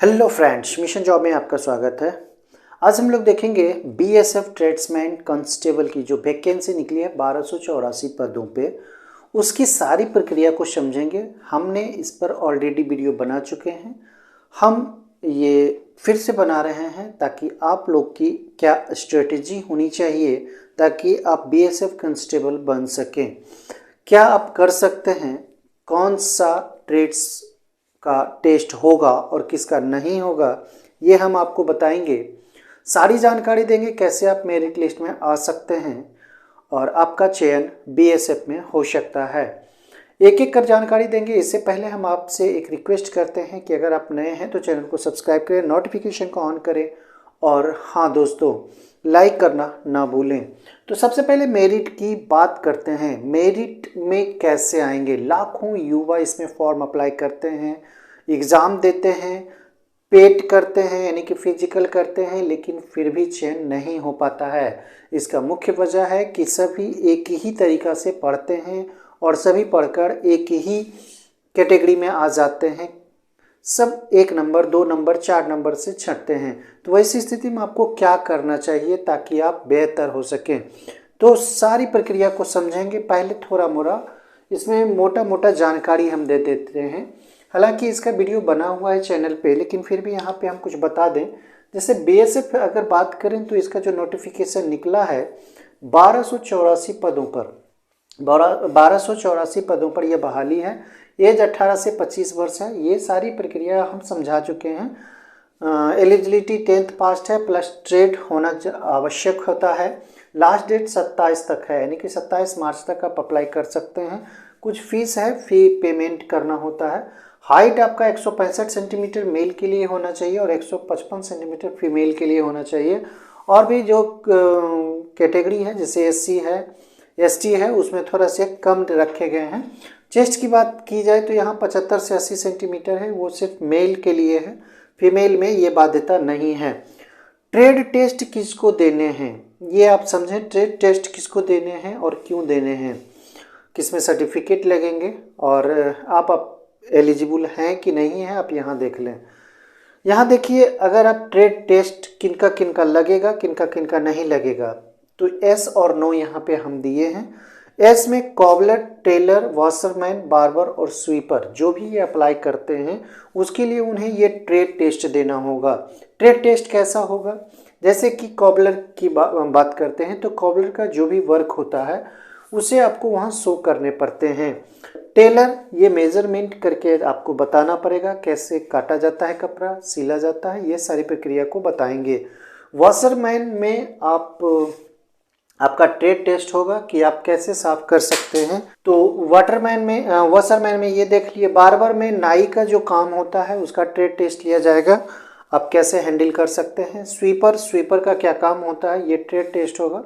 Hello friends, mission job में आपका स्वागत है। आज हम लोग देखेंगे बीएसएफ ट्रेड्समैन कांस्टेबल की जो वैकेंसी निकली है 1284 पदों पे, उसकी सारी प्रक्रिया को समझेंगे। हमने इस पर ऑलरेडी वीडियो बना चुके हैं, हम ये फिर से बना रहे हैं ताकि आप लोग की क्या स्ट्रेटजी होनी चाहिए ताकि आप बीएसएफ कांस्टेबल बन सकें, क्या आप कर सकते हैं, कौन सा ट्रेड्स का टेस्ट होगा और किसका नहीं होगा, ये हम आपको बताएंगे। सारी जानकारी देंगे कैसे आप मेरिट लिस्ट में आ सकते हैं और आपका चयन बीएसएफ में हो सकता है। एक एक कर जानकारी देंगे। इससे पहले हम आपसे एक रिक्वेस्ट करते हैं कि अगर आप नए हैं तो चैनल को सब्सक्राइब करें, नोटिफिकेशन को ऑन करें और हाँ दोस्तों, लाइक करना ना भूलें। तो सबसे पहले मेरिट की बात करते हैं। मेरिट में कैसे आएंगे? लाखों युवा इसमें फॉर्म अप्लाई करते हैं, एग्ज़ाम देते हैं, पेट करते हैं यानी कि फिजिकल करते हैं, लेकिन फिर भी चयन नहीं हो पाता है। इसका मुख्य वजह है कि सभी एक ही तरीक़ा से पढ़ते हैं और सभी पढ़कर एक ही कैटेगरी में आ जाते हैं। सब 1 नंबर 2 नंबर 4 नंबर से छंटते हैं। तो वैसी स्थिति में आपको क्या करना चाहिए ताकि आप बेहतर हो सकें? तो सारी प्रक्रिया को समझेंगे। पहले थोड़ा मोड़ा इसमें मोटा मोटा जानकारी हम दे देते हैं। हालांकि इसका वीडियो बना हुआ है चैनल पे, लेकिन फिर भी यहाँ पे हम कुछ बता दें। जैसे बीएसएफ अगर बात करें तो इसका जो नोटिफिकेशन निकला है 1284 पदों पर, 1284 पदों पर यह बहाली है। एज 18 से 25 वर्ष है। ये सारी प्रक्रिया हम समझा चुके हैं। एलिजिबिलिटी 10th पास है, प्लस ट्रेड होना आवश्यक होता है। लास्ट डेट 27 तक है, यानी कि 27 मार्च तक आप अप्लाई कर सकते हैं। कुछ फीस है, फी पेमेंट करना होता है। हाइट आपका 165 सेंटीमीटर मेल के लिए होना चाहिए और 155 सेंटीमीटर फीमेल के लिए होना चाहिए। और भी जो कैटेगरी है जैसे एससी है, एसटी है, उसमें थोड़ा से कम रखे गए हैं। चेस्ट की बात की जाए तो यहाँ 75 से 80 सेंटीमीटर है, वो सिर्फ मेल के लिए है, फीमेल में ये बाध्यता नहीं है। ट्रेड टेस्ट किसको देने हैं ये आप समझें। ट्रेड टेस्ट किसको देने हैं और क्यों देने हैं, किसमें सर्टिफिकेट लगेंगे और आप एलिजिबल हैं कि नहीं हैं, आप यहाँ देख लें। यहाँ देखिए, अगर आप ट्रेड टेस्ट किनका किनका लगेगा, किनका किनका नहीं लगेगा, तो एस और नो यहाँ पे हम दिए हैं। एस में कॉबलर, टेलर, वॉशरमैन, बार्बर और स्वीपर जो भी ये अप्लाई करते हैं उसके लिए उन्हें ये ट्रेड टेस्ट देना होगा। ट्रेड टेस्ट कैसा होगा? जैसे कि कॉबलर की बात करते हैं तो कॉबलर का जो भी वर्क होता है उसे आपको वहाँ शो करने पड़ते हैं। टेलर, ये मेजरमेंट करके आपको बताना पड़ेगा कैसे काटा जाता है कपड़ा, सिला जाता है, ये सारी प्रक्रिया को बताएंगे। वॉशरमैन में आपका ट्रेड टेस्ट होगा कि आप कैसे साफ कर सकते हैं। तो वॉशरमैन में ये देख लिए। बार्बर में नाई का जो काम होता है उसका ट्रेड टेस्ट लिया जाएगा, आप कैसे हैंडल कर सकते हैं। स्वीपर का क्या काम होता है, ये ट्रेड टेस्ट होगा।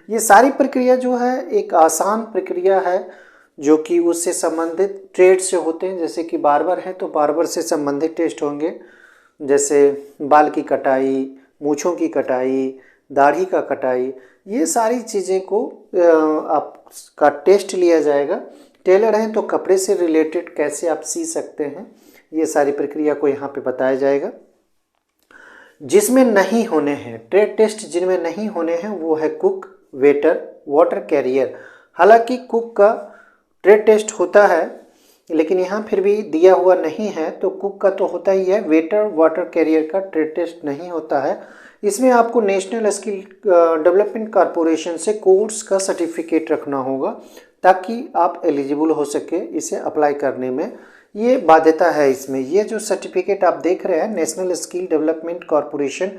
ये सारी प्रक्रिया जो है एक आसान प्रक्रिया है जो कि उससे संबंधित ट्रेड से होते हैं। जैसे कि बार्बर है तो बार्बर से संबंधित टेस्ट होंगे, जैसे बाल की कटाई, मूँछों की कटाई, दाढ़ी का कटाई, ये सारी चीज़ें को आपका टेस्ट लिया जाएगा। टेलर हैं तो कपड़े से रिलेटेड कैसे आप सी सकते हैं, ये सारी प्रक्रिया को यहाँ पे बताया जाएगा। जिसमें नहीं होने हैं ट्रेड टेस्ट, जिनमें नहीं होने हैं वो है कुक, वेटर, वाटर कैरियर। हालांकि कुक का ट्रेड टेस्ट होता है लेकिन यहाँ फिर भी दिया हुआ नहीं है, तो कुक का तो होता ही है। वेटर, वाटर कैरियर का ट्रेड टेस्ट नहीं होता है। इसमें आपको नेशनल स्किल डेवलपमेंट कॉरपोरेशन से कोर्स का सर्टिफिकेट रखना होगा ताकि आप एलिजिबल हो सके इसे अप्लाई करने में। ये बाध्यता है इसमें। ये जो सर्टिफिकेट आप देख रहे हैं नेशनल स्किल डेवलपमेंट कॉरपोरेशन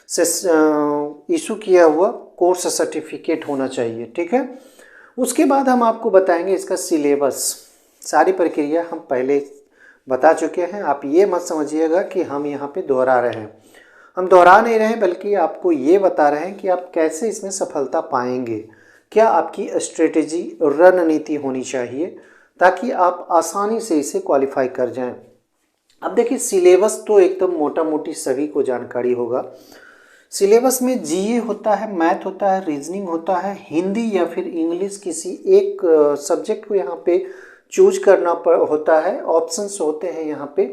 से इशू किया हुआ कोर्स सर्टिफिकेट होना चाहिए, ठीक है। उसके बाद हम आपको बताएंगे इसका सिलेबस। सारी प्रक्रिया हम पहले बता चुके हैं, आप ये मत समझिएगा कि हम यहाँ पे दोहरा रहे हैं। हम दोहरा नहीं रहे हैं, बल्कि आपको ये बता रहे हैं कि आप कैसे इसमें सफलता पाएंगे, क्या आपकी स्ट्रेटेजी, रणनीति होनी चाहिए ताकि आप आसानी से इसे क्वालिफाई कर जाएं। अब देखिए, सिलेबस तो एकदम मोटा मोटी सभी को जानकारी होगा। सिलेबस में जीए होता है, मैथ होता है, रीजनिंग होता है, हिंदी या फिर इंग्लिश किसी एक सब्जेक्ट को यहाँ पे चूज करना होता है, ऑप्शंस होते हैं यहाँ पे।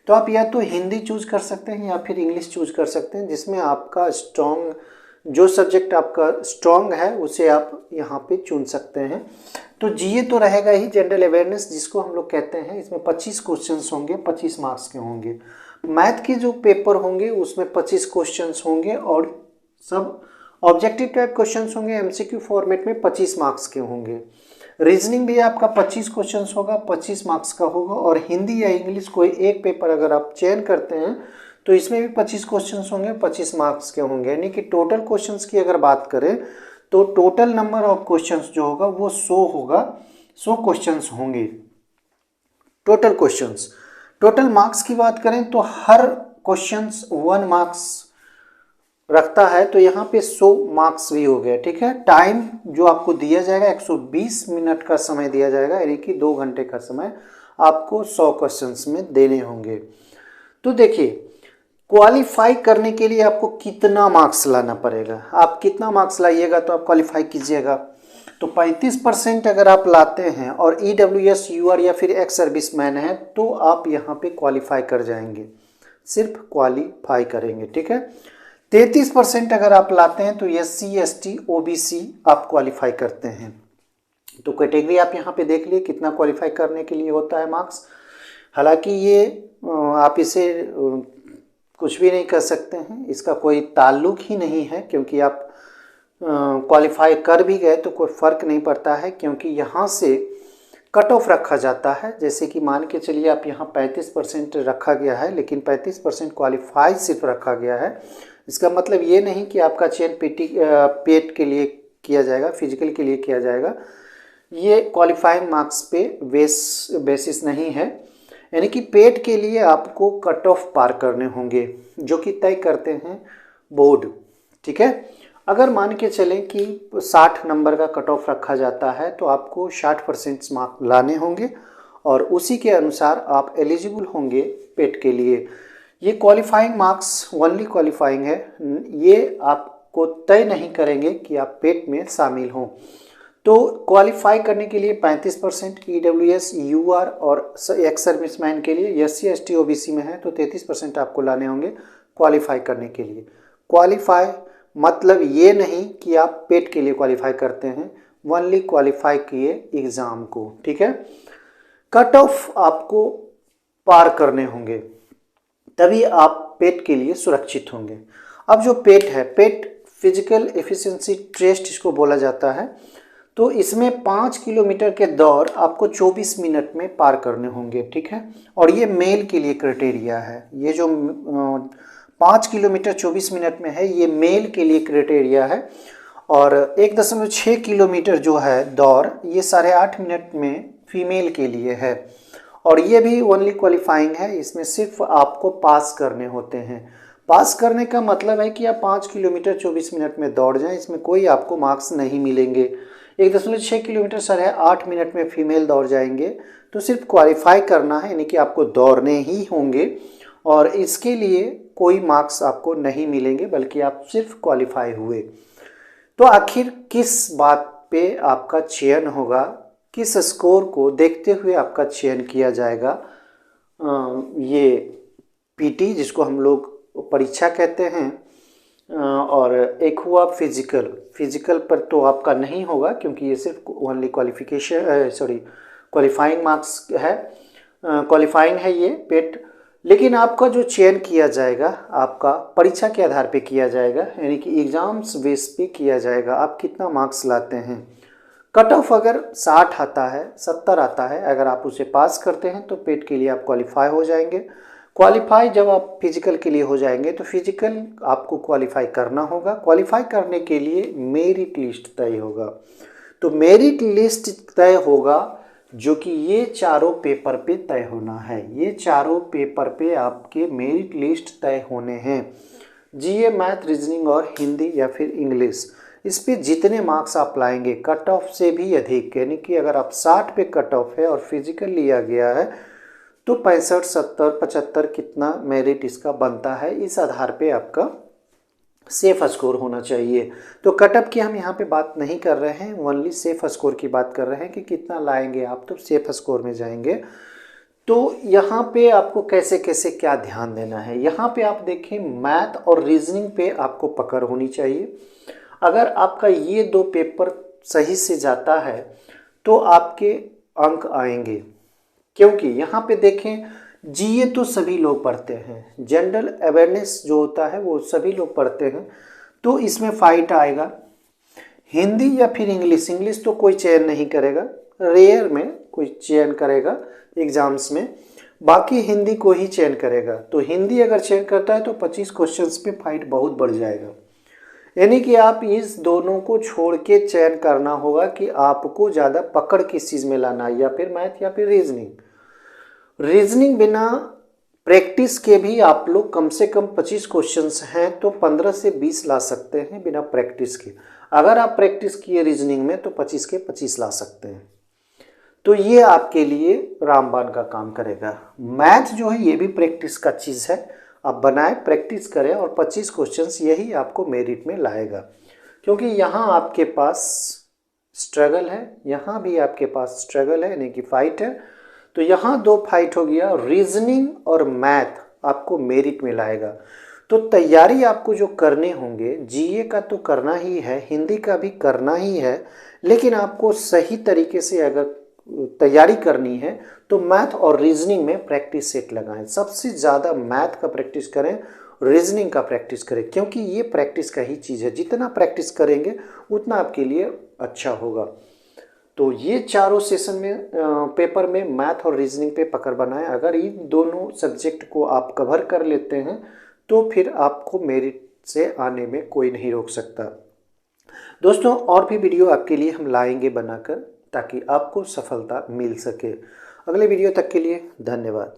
तो आप या तो हिंदी चूज कर सकते हैं या फिर इंग्लिश चूज कर सकते हैं, जिसमें आपका स्ट्रॉन्ग, जो सब्जेक्ट आपका स्ट्रॉन्ग है उसे आप यहाँ पे चुन सकते हैं। तो जीए तो रहेगा ही, जनरल अवेयरनेस जिसको हम लोग कहते हैं, इसमें 25 क्वेश्चंस होंगे, 25 मार्क्स के होंगे। मैथ के जो पेपर होंगे उसमें 25 क्वेश्चंस होंगे और सब ऑब्जेक्टिव टाइप क्वेश्चंस होंगे, एमसीक्यू फॉर्मेट में 25 मार्क्स के होंगे। रीजनिंग भी आपका 25 क्वेश्चंस होगा, 25 मार्क्स का होगा। और हिंदी या इंग्लिश कोई एक पेपर अगर आप चयन करते हैं तो इसमें भी 25 क्वेश्चंस होंगे, 25 मार्क्स के होंगे। यानी कि टोटल क्वेश्चंस की अगर बात करें तो टोटल नंबर ऑफ क्वेश्चंस जो होगा वो 100 होगा, 100 क्वेश्चंस होंगे टोटल क्वेश्चंस। टोटल मार्क्स की बात करें तो हर क्वेश्चंस 1 मार्क्स रखता है, तो यहाँ पे 100 मार्क्स भी हो गया। ठीक है, टाइम जो आपको दिया जाएगा 120 मिनट का समय दिया जाएगा, यानी कि 2 घंटे का समय आपको 100 क्वेश्चंस में देने होंगे। तो देखिए, क्वालिफाई करने के लिए आपको कितना मार्क्स लाना पड़ेगा, आप कितना मार्क्स लाइएगा तो आप क्वालिफाई कीजिएगा। तो 35% अगर आप लाते हैं और EWS UR या फिर एक्स सर्विसमैन है तो आप यहाँ पे क्वालिफाई कर जाएंगे, सिर्फ क्वालिफाई करेंगे। ठीक है, 33% अगर आप लाते हैं तो SC ST OBC आप क्वालिफाई करते हैं। तो कैटेगरी आप यहाँ पे देख लिए कितना क्वालिफाई करने के लिए होता है मार्क्स। हालांकि ये आप इसे कुछ भी नहीं कर सकते हैं, इसका कोई ताल्लुक ही नहीं है, क्योंकि आप क्वालिफाई कर भी गए तो कोई फ़र्क नहीं पड़ता है, क्योंकि यहाँ से कट ऑफ रखा जाता है। जैसे कि मान के चलिए आप यहाँ 35% रखा गया है, लेकिन 35% क्वालिफाई सिर्फ रखा गया है। इसका मतलब ये नहीं कि आपका चयन पेट के लिए किया जाएगा, फिजिकल के लिए किया जाएगा। ये क्वालिफाइंग मार्क्स पे बेसिस नहीं है, यानी कि पेट के लिए आपको कट ऑफ पार करने होंगे जो कि तय करते हैं बोर्ड। ठीक है, अगर मान के चलें कि 60 नंबर का कट ऑफ रखा जाता है तो आपको 60% मार्क लाने होंगे और उसी के अनुसार आप एलिजिबल होंगे पेट के लिए। ये क्वालिफाइंग मार्क्स ओनली क्वालिफाइंग है, ये आपको तय नहीं करेंगे कि आप पेट में शामिल हों। तो क्वालिफाई करने के लिए 35% EWS UR और एक्स सर्विसमैन के लिए, SC ST OBC में है तो 33% आपको लाने होंगे क्वालिफाई करने के लिए। क्वालिफाई मतलब ये नहीं कि आप पेट के लिए क्वालिफाई करते हैं, ओनली क्वालिफाई किए एग्ज़ाम को। ठीक है, कट ऑफ आपको पार करने होंगे तभी आप पेट के लिए सुरक्षित होंगे। अब जो पेट है, पेट फिजिकल एफिशिएंसी टेस्ट इसको बोला जाता है, तो इसमें 5 किलोमीटर के दौड़ आपको 24 मिनट में पार करने होंगे। ठीक है, और ये मेल के लिए क्राइटेरिया है। ये जो 5 किलोमीटर 24 मिनट में है ये मेल के लिए क्राइटेरिया है, और 1.6 किलोमीटर जो है दौड़ ये 8.5 मिनट में फीमेल के लिए है, और ये भी ओनली क्वालिफाइंग है। इसमें सिर्फ आपको पास करने होते हैं। पास करने का मतलब है कि आप 5 किलोमीटर 24 मिनट में दौड़ जाएं, इसमें कोई आपको मार्क्स नहीं मिलेंगे। 1.6 किलोमीटर 8.5 मिनट में फीमेल दौड़ जाएंगे तो सिर्फ क्वालिफाई करना है, यानी कि आपको दौड़ने ही होंगे और इसके लिए कोई मार्क्स आपको नहीं मिलेंगे, बल्कि आप सिर्फ क्वालिफाई हुए। तो आखिर किस बात पे आपका चयन होगा, किस स्कोर को देखते हुए आपका चयन किया जाएगा? ये पीटी जिसको हम लोग परीक्षा कहते हैं, और एक हुआ फिजिकल पर तो आपका नहीं होगा क्योंकि ये सिर्फ ओनली क्वालिफाइंग मार्क्स है, क्वालिफाइंग है ये पेट। लेकिन आपका जो चयन किया जाएगा आपका परीक्षा के आधार पे किया जाएगा, यानी कि एग्ज़ाम्स बेस पे किया जाएगा आप कितना मार्क्स लाते हैं। कट ऑफ अगर 60 आता है, 70 आता है, अगर आप उसे पास करते हैं तो पेट के लिए आप क्वालिफाई हो जाएंगे। क्वालिफाई जब आप फिजिकल के लिए हो जाएंगे तो फिजिकल आपको क्वालिफाई करना होगा। क्वालिफाई करने के लिए मेरिट लिस्ट तय होगा। तो मेरिट लिस्ट तय होगा जो कि ये चारों पेपर पे तय होना है। ये चारों पेपर पे आपके मेरिट लिस्ट तय होने हैं, जीए, मैथ, रीजनिंग और हिंदी या फिर इंग्लिश। इस पे जितने मार्क्स आप लाएंगे कट ऑफ से भी अधिक, यानी कि अगर आप 60 पे कट ऑफ है और फिजिकल लिया गया है तो 65, 70, 75 कितना मेरिट इसका बनता है, इस आधार पे आपका सेफ स्कोर होना चाहिए। तो कटअप की हम यहाँ पे बात नहीं कर रहे हैं, ओनली सेफ स्कोर की बात कर रहे हैं कि कितना लाएंगे आप तो सेफ स्कोर में जाएंगे। तो यहाँ पे आपको कैसे कैसे क्या ध्यान देना है, यहाँ पे आप देखें मैथ और रीजनिंग पे आपको पकड़ होनी चाहिए। अगर आपका ये दो पेपर सही से जाता है तो आपके अंक आएंगे, क्योंकि यहाँ पे देखें जीए तो सभी लोग पढ़ते हैं, जनरल अवेयरनेस जो होता है वो सभी लोग पढ़ते हैं, तो इसमें फाइट आएगा। हिंदी या फिर इंग्लिश, इंग्लिश तो कोई चयन नहीं करेगा, रेयर में कोई चयन करेगा एग्जाम्स में, बाकी हिंदी को ही चयन करेगा। तो हिंदी अगर चयन करता है तो 25 क्वेश्चंस में फाइट बहुत बढ़ जाएगा। यानी कि आप इस दोनों को छोड़ के चयन करना होगा कि आपको ज़्यादा पकड़ किस चीज़ में लाना है, या फिर मैथ या फिर रीजनिंग। रीजनिंग बिना प्रैक्टिस के भी आप लोग कम से कम 25 क्वेश्चंस हैं तो 15 से 20 ला सकते हैं बिना प्रैक्टिस के। अगर आप प्रैक्टिस किए रीजनिंग में तो 25 के 25 ला सकते हैं। तो ये आपके लिए रामबाण का काम करेगा। मैथ जो है ये भी प्रैक्टिस का चीज़ है, आप बनाए प्रैक्टिस करें और 25 क्वेश्चंस यही आपको मेरिट में लाएगा, क्योंकि यहाँ आपके पास स्ट्रगल है, यहाँ भी आपके पास स्ट्रगल है यानी कि फाइट है। तो यहाँ दो फाइट हो गया, रीजनिंग और मैथ आपको मेरिट में लाएगा। तो तैयारी आपको जो करने होंगे, जीए का तो करना ही है, हिंदी का भी करना ही है, लेकिन आपको सही तरीके से अगर तैयारी करनी है तो मैथ और रीजनिंग में प्रैक्टिस सेट लगाएं। सबसे ज़्यादा मैथ का प्रैक्टिस करें, रीजनिंग का प्रैक्टिस करें, क्योंकि ये प्रैक्टिस का ही चीज़ है। जितना प्रैक्टिस करेंगे उतना आपके लिए अच्छा होगा। तो ये चारों सेशन में पेपर में मैथ और रीजनिंग पे पकड़ बनाएं। अगर इन दोनों सब्जेक्ट को आप कवर कर लेते हैं तो फिर आपको मेरिट से आने में कोई नहीं रोक सकता। दोस्तों और भी वीडियो आपके लिए हम लाएंगे बनाकर, ताकि आपको सफलता मिल सके। अगले वीडियो तक के लिए धन्यवाद।